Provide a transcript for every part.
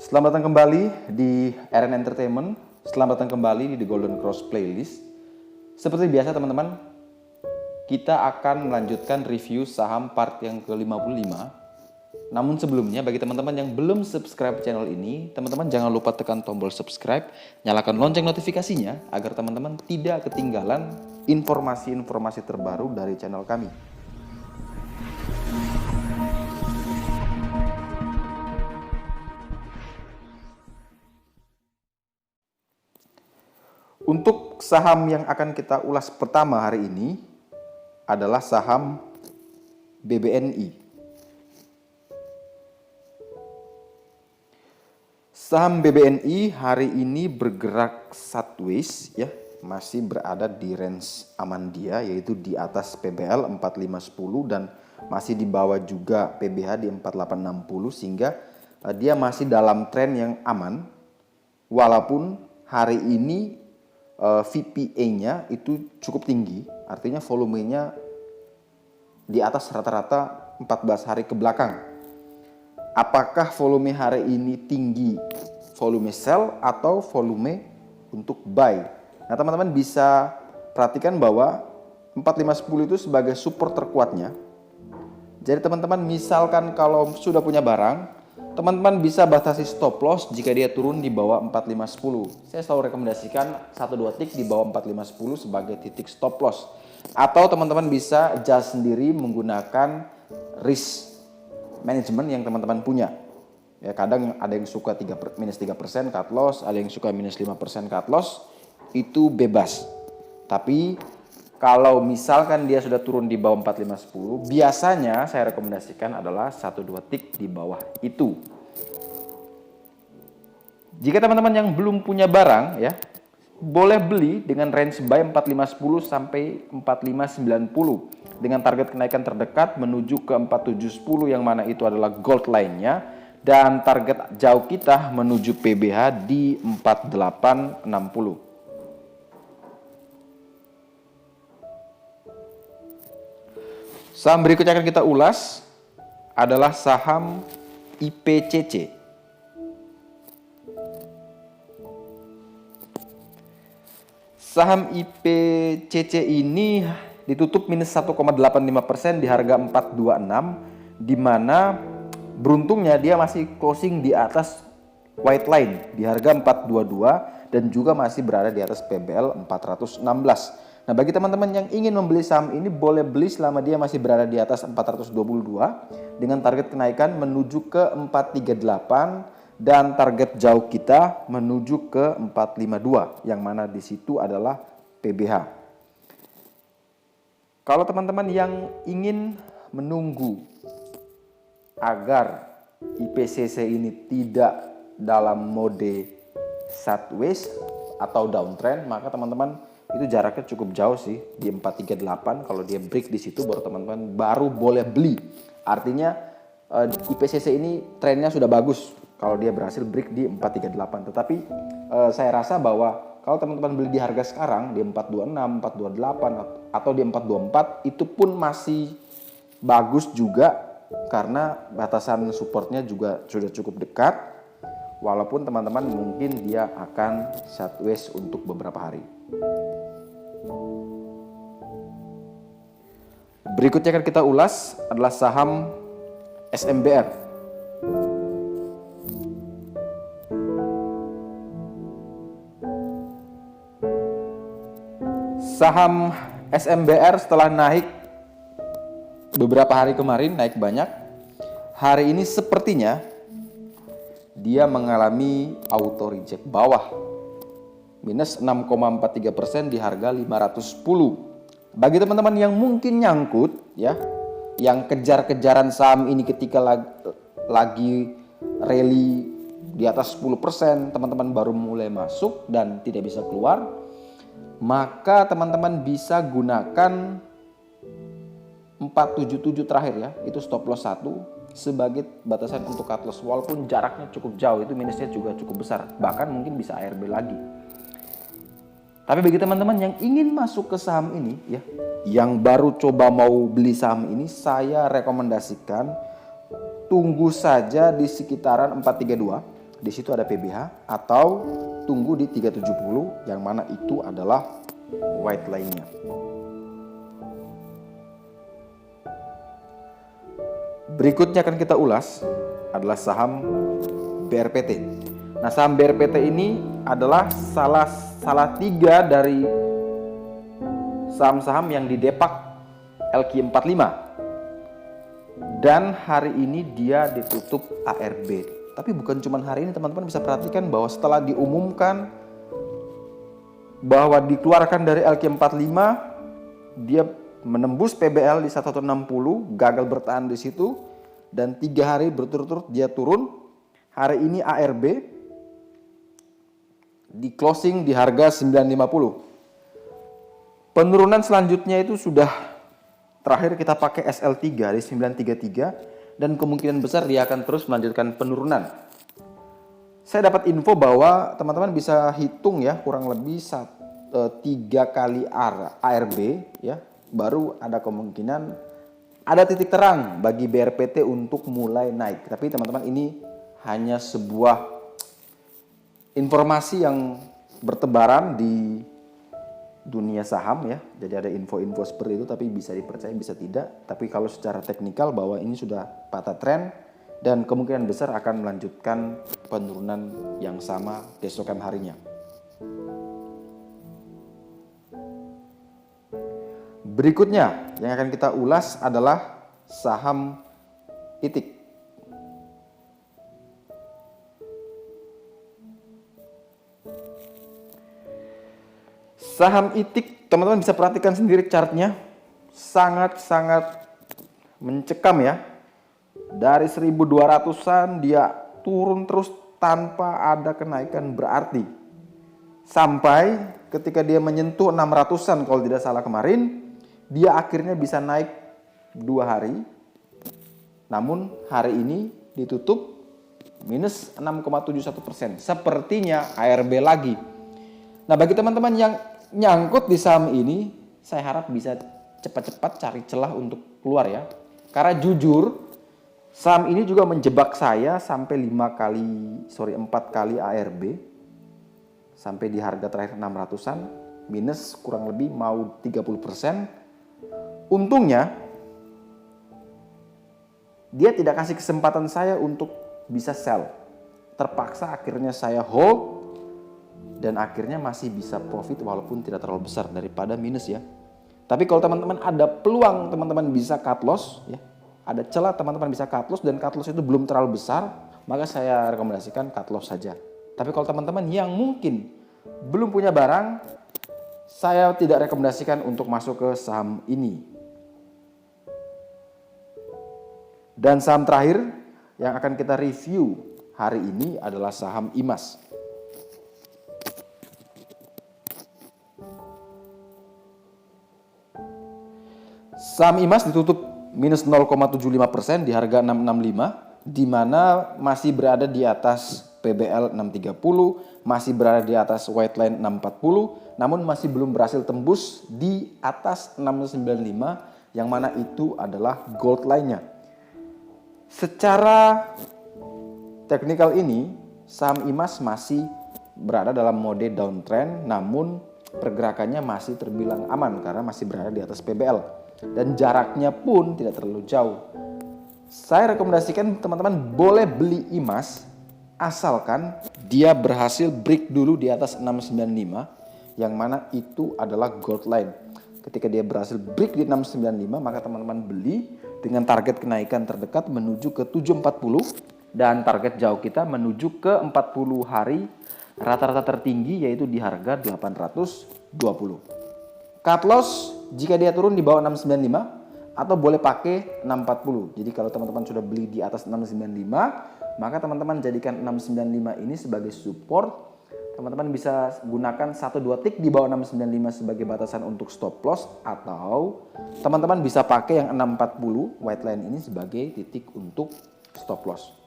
Selamat datang kembali di RN Entertainment. Selamat datang kembali di The Golden Cross Playlist. Seperti biasa teman-teman, kita akan melanjutkan review saham part yang ke-55. Namun sebelumnya, bagi teman-teman yang belum subscribe channel ini, teman-teman jangan lupa tekan tombol subscribe, nyalakan lonceng notifikasinya agar teman-teman tidak ketinggalan informasi-informasi terbaru dari channel kami. Untuk saham yang akan kita ulas pertama hari ini adalah saham BBNI. Saham BBNI hari ini bergerak sideways ya, masih berada di range aman dia, yaitu di atas PBL 4510 dan masih di bawah juga PBH di 4860, sehingga dia masih dalam tren yang aman. Walaupun hari ini VPA-nya itu cukup tinggi, artinya volumenya di atas rata-rata 14 hari ke belakang. Apakah volume hari ini tinggi volume sell atau volume untuk buy? Nah, teman-teman bisa perhatikan bahwa 4510 itu sebagai support terkuatnya. Jadi teman-teman misalkan kalau sudah punya barang, teman-teman bisa batasi stop loss jika dia turun di bawah 4510. Saya selalu rekomendasikan 1-2 tick di bawah 4510 sebagai titik stop loss. Atau teman-teman bisa adjust sendiri menggunakan risk management yang teman-teman punya. Ya, kadang ada yang suka minus 3% cut loss, ada yang suka minus 5% cut loss, itu bebas. Tapi kalau misalkan dia sudah turun di bawah 4510, biasanya saya rekomendasikan adalah 1-2 tick di bawah itu. Jika teman-teman yang belum punya barang ya, boleh beli dengan range buy 4510 sampai 4590 dengan target kenaikan terdekat menuju ke 4710 yang mana itu adalah gold line-nya, dan target jauh kita menuju PBH di 4860. Saham berikutnya akan kita ulas adalah saham IPCC. Saham IPCC ini ditutup minus 1,85% di harga 426, di mana beruntungnya dia masih closing di atas white line di harga 422 dan juga masih berada di atas PBL 416. Nah, bagi teman-teman yang ingin membeli saham ini, boleh beli selama dia masih berada di atas 422 dengan target kenaikan menuju ke 438 dan target jauh kita menuju ke 452 yang mana di situ adalah PBH. Kalau teman-teman yang ingin menunggu agar IPCC ini tidak dalam mode sideways atau downtrend, maka teman-teman itu jaraknya cukup jauh sih di 438. Kalau dia break di situ baru teman-teman baru boleh beli. Artinya IPCC ini trennya sudah bagus kalau dia berhasil break di 438. Tetapi saya rasa bahwa kalau teman-teman beli di harga sekarang di 426, 428 atau di 424 itu pun masih bagus juga karena batasan supportnya juga sudah cukup dekat. Walaupun teman-teman mungkin dia akan sideways untuk beberapa hari. Berikutnya akan kita ulas adalah saham SMBR. Saham SMBR setelah naik beberapa hari kemarin, naik banyak. Hari ini sepertinya dia mengalami auto reject bawah. Minus 6,43% di harga 510. Bagi teman-teman yang mungkin nyangkut ya, yang kejar-kejaran saham ini ketika lagi rally di atas 10%, teman-teman baru mulai masuk dan tidak bisa keluar, maka teman-teman bisa gunakan 477 terakhir ya, itu stop loss 1 sebagai batasan untuk cut loss. Walaupun jaraknya cukup jauh, itu minusnya juga cukup besar, bahkan mungkin bisa ARB lagi. Tapi bagi teman-teman yang ingin masuk ke saham ini ya, yang baru coba mau beli saham ini, saya rekomendasikan tunggu saja di sekitaran 432 di situ ada PBH, atau tunggu di 370 yang mana itu adalah white line-nya. Berikutnya akan kita ulas adalah saham BRPT. Nah, saham BRPT ini adalah salah tiga dari saham-saham yang didepak LQ45. Dan hari ini dia ditutup ARB. Tapi bukan cuma hari ini, teman-teman bisa perhatikan bahwa setelah diumumkan bahwa dikeluarkan dari LQ45, dia menembus PBL di 1160, gagal bertahan di situ, dan 3 hari berturut-turut dia turun. Hari ini ARB di closing di harga 950. Penurunan selanjutnya itu sudah terakhir kita pakai SL3 di 933, dan kemungkinan besar dia akan terus melanjutkan penurunan. Saya dapat info bahwa teman-teman bisa hitung ya, kurang lebih 3 kali ARB ya, baru ada kemungkinan ada titik terang bagi BRPT untuk mulai naik. Tapi teman-teman, ini hanya sebuah informasi yang bertebaran di dunia saham ya. Jadi ada info-info seperti itu, tapi bisa dipercaya bisa tidak. Tapi kalau secara teknikal bahwa ini sudah patah tren dan kemungkinan besar akan melanjutkan penurunan yang sama keesokan harinya. Berikutnya yang akan kita ulas adalah saham ITIK. Saham ITIK, teman-teman bisa perhatikan sendiri chartnya, sangat-sangat mencekam ya. Dari 1200-an dia turun terus tanpa ada kenaikan berarti. Sampai ketika dia menyentuh 600-an kalau tidak salah kemarin, dia akhirnya bisa naik 2 hari. Namun hari ini ditutup minus 6,71%. Sepertinya ARB lagi. Nah, bagi teman-teman yang nyangkut di saham ini, saya harap bisa cepat-cepat cari celah untuk keluar ya. Karena jujur, saham ini juga menjebak saya sampai 4 kali ARB. Sampai di harga terakhir 600-an, minus kurang lebih mau 30%. Untungnya, dia tidak kasih kesempatan saya untuk bisa sell. Terpaksa akhirnya saya hold, dan akhirnya masih bisa profit walaupun tidak terlalu besar daripada minus ya. Tapi kalau teman-teman ada peluang, teman-teman bisa cut loss ya. Ada celah teman-teman bisa cut loss, dan cut loss itu belum terlalu besar, maka saya rekomendasikan cut loss saja. Tapi kalau teman-teman yang mungkin belum punya barang, saya tidak rekomendasikan untuk masuk ke saham ini. Dan saham terakhir yang akan kita review hari ini adalah saham IMAS. Saham IMAS ditutup minus 0,75% di harga 665, di mana masih berada di atas PBL 630, masih berada di atas white line 640, namun masih belum berhasil tembus di atas 695, yang mana itu adalah gold line-nya. Secara teknikal ini, saham IMAS masih berada dalam mode downtrend, namun pergerakannya masih terbilang aman karena masih berada di atas PBL. Dan jaraknya pun tidak terlalu jauh. Saya rekomendasikan teman-teman boleh beli IMAS asalkan dia berhasil break dulu di atas 695, yang mana itu adalah gold line. Ketika dia berhasil break di 695, maka teman-teman beli dengan target kenaikan terdekat menuju ke 740, dan target jauh kita menuju ke 40 hari rata-rata tertinggi yaitu di harga 820. Cut loss jika dia turun di bawah 695, atau boleh pakai 640. Jadi kalau teman-teman sudah beli di atas 695, maka teman-teman jadikan 695 ini sebagai support. Teman-teman bisa gunakan 1-2 tick di bawah 695 sebagai batasan untuk stop loss, atau teman-teman bisa pakai yang 640 white line ini sebagai titik untuk stop loss.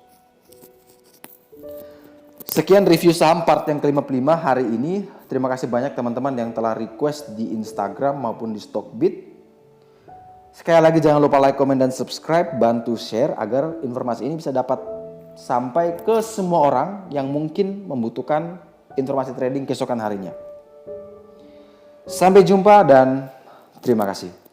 Sekian review saham part yang ke-55 hari ini. Terima kasih banyak teman-teman yang telah request di Instagram maupun di Stockbit. Sekali lagi jangan lupa like, comment, dan subscribe. Bantu share agar informasi ini bisa dapat sampai ke semua orang yang mungkin membutuhkan informasi trading keesokan harinya. Sampai jumpa dan terima kasih.